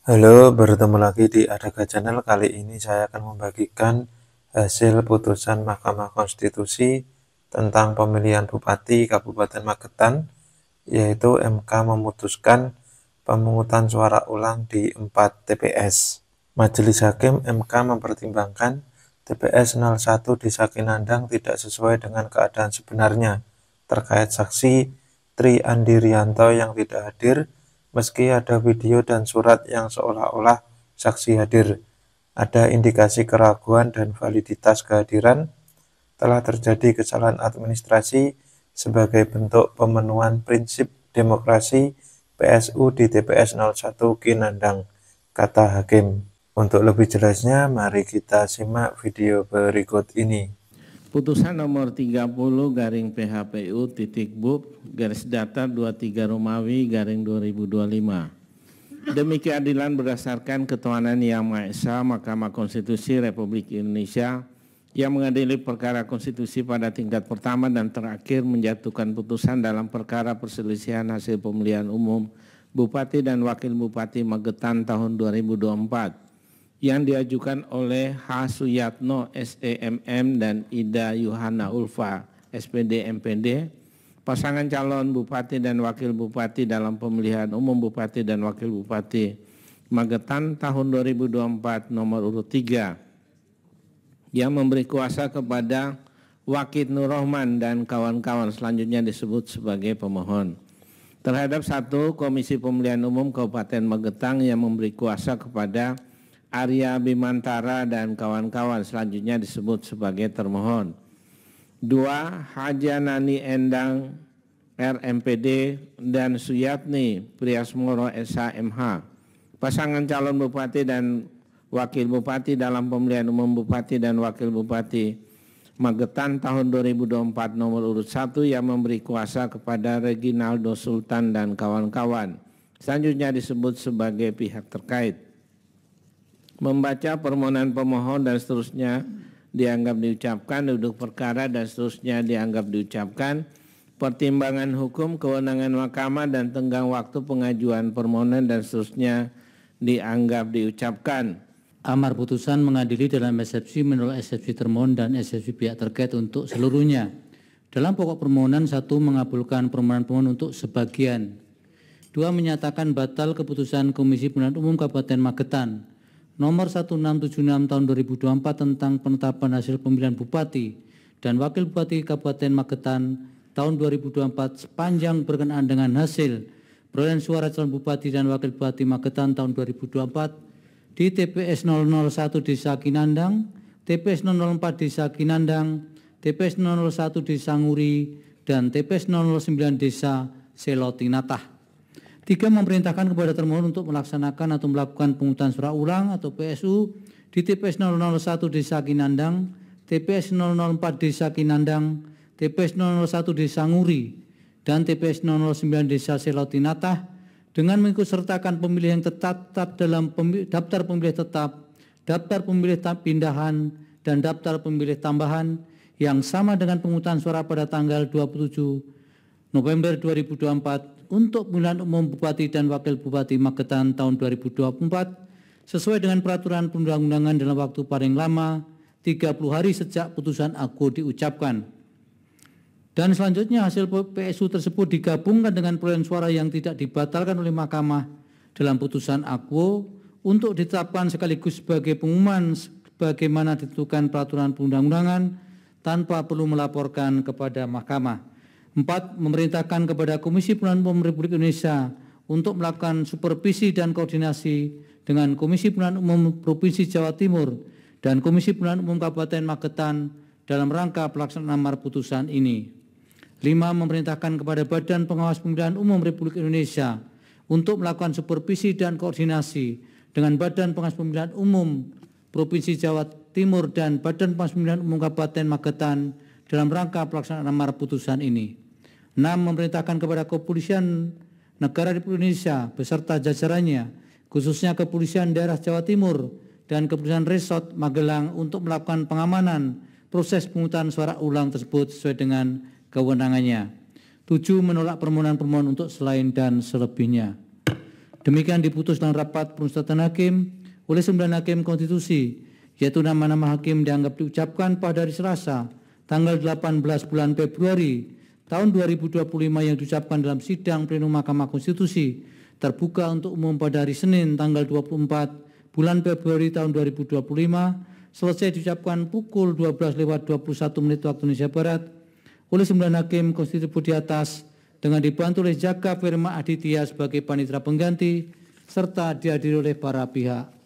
Halo, bertemu lagi di Adaga Channel. Kali ini saya akan membagikan hasil putusan Mahkamah Konstitusi tentang pemilihan Bupati Kabupaten Magetan, yaitu MK memutuskan pemungutan suara ulang di 4 TPS. Majelis Hakim MK mempertimbangkan TPS 01 di Sakinandang tidak sesuai dengan keadaan sebenarnya terkait saksi Tri Andirianto yang tidak hadir, meski ada video dan surat yang seolah-olah saksi hadir. Ada indikasi keraguan dan validitas kehadiran, telah terjadi kesalahan administrasi sebagai bentuk pemenuhan prinsip demokrasi PSU di TPS 01 Kinandang, kata Hakim. Untuk lebih jelasnya, mari kita simak video berikut ini. Putusan nomor 30/PHPU.BUB/data 23 Romawi/2025. Demi keadilan berdasarkan ketuhanan Yang Maha Esa, Mahkamah Konstitusi Republik Indonesia yang mengadili perkara konstitusi pada tingkat pertama dan terakhir menjatuhkan putusan dalam perkara perselisihan hasil pemilihan umum Bupati dan Wakil Bupati Magetan tahun 2024 yang diajukan oleh H. Suyatno SEMM dan Ida Yuhana Ulfa SPD MPD, pasangan calon Bupati dan Wakil Bupati dalam pemilihan umum Bupati dan Wakil Bupati Magetan tahun 2024 nomor urut 3, yang memberi kuasa kepada Wakil Nur Rahman dan kawan-kawan selanjutnya disebut sebagai pemohon. Terhadap 1, Komisi Pemilihan Umum Kabupaten Magetan yang memberi kuasa kepada Arya Bimantara dan kawan-kawan selanjutnya disebut sebagai termohon. 2, Hajanani Endang RMPD dan Suyatni Priasmoro SHMH, pasangan calon Bupati dan Wakil Bupati dalam pemilihan umum Bupati dan Wakil Bupati Magetan tahun 2024 nomor urut 1 yang memberi kuasa kepada Reginaldo Sultan dan kawan-kawan selanjutnya disebut sebagai pihak terkait. Membaca permohonan pemohon dan seterusnya dianggap diucapkan, duduk perkara dan seterusnya dianggap diucapkan, pertimbangan hukum, kewenangan mahkamah dan tenggang waktu pengajuan permohonan dan seterusnya dianggap diucapkan. Amar putusan mengadili dalam eksepsi menolak eksepsi termohon dan eksepsi pihak terkait untuk seluruhnya. Dalam pokok permohonan 1, mengabulkan permohonan pemohon untuk sebagian. 2, menyatakan batal keputusan Komisi Pemilihan Umum Kabupaten Magetan nomor 1676 tahun 2024 tentang penetapan hasil pemilihan Bupati dan Wakil Bupati Kabupaten Magetan tahun 2024 sepanjang berkenaan dengan hasil perolehan suara calon Bupati dan Wakil Bupati Magetan tahun 2024 di TPS 001 Desa Kinandang, TPS 004 Desa Kinandang, TPS 001 Desa Nguri, dan TPS 009 Desa Selotinatah. 3, memerintahkan kepada termohon untuk melaksanakan atau melakukan pemungutan suara ulang atau PSU di TPS 001 Desa Kinandang, TPS 004 Desa Kinandang, TPS 001 Desa Nguri, dan TPS 009 Desa Selotinatah dengan mengikutsertakan pemilih yang tetap dalam daftar pemilih tetap, daftar pemilih pindahan, dan daftar pemilih tambahan yang sama dengan pemungutan suara pada tanggal 27 November 2024 untuk pemilihan umum Bupati dan Wakil Bupati Magetan tahun 2024 sesuai dengan peraturan perundang-undangan dalam waktu paling lama 30 hari sejak putusan aku diucapkan. Dan selanjutnya hasil PSU tersebut digabungkan dengan perolehan suara yang tidak dibatalkan oleh Mahkamah dalam putusan aku untuk ditetapkan sekaligus sebagai pengumuman sebagaimana ditentukan peraturan perundang-undangan tanpa perlu melaporkan kepada Mahkamah. 4, memerintahkan kepada Komisi Pemilihan Umum Republik Indonesia untuk melakukan supervisi dan koordinasi dengan Komisi Pemilihan Umum Provinsi Jawa Timur dan Komisi Pemilihan Umum Kabupaten Magetan dalam rangka pelaksanaan amar putusan ini. 5, memerintahkan kepada Badan Pengawas Pemilihan Umum Republik Indonesia untuk melakukan supervisi dan koordinasi dengan Badan Pengawas Pemilihan Umum Provinsi Jawa Timur dan Badan Pengawas Pemilihan Umum Kabupaten Magetan dalam rangka pelaksanaan amar putusan ini. 6, memerintahkan kepada Kepolisian Negara Republik Indonesia beserta jajarannya, khususnya Kepolisian Daerah Jawa Timur dan Kepolisian Resort Magelang untuk melakukan pengamanan proses pemungutan suara ulang tersebut sesuai dengan kewenangannya. 7, menolak permohonan-permohonan untuk selain dan selebihnya. Demikian diputus dalam rapat permusyawaratan hakim oleh 9 hakim konstitusi, yaitu nama-nama hakim dianggap diucapkan pada hari Selasa, tanggal 18 bulan Februari tahun 2025 yang diucapkan dalam sidang plenum Mahkamah Konstitusi terbuka untuk umum pada hari Senin, tanggal 24 bulan Februari tahun 2025, selesai diucapkan pukul 12:21 waktu Indonesia Barat oleh 9 hakim konstitusi di atas dengan dibantu oleh Jaka Firma Aditya sebagai panitera pengganti serta dihadiri oleh para pihak.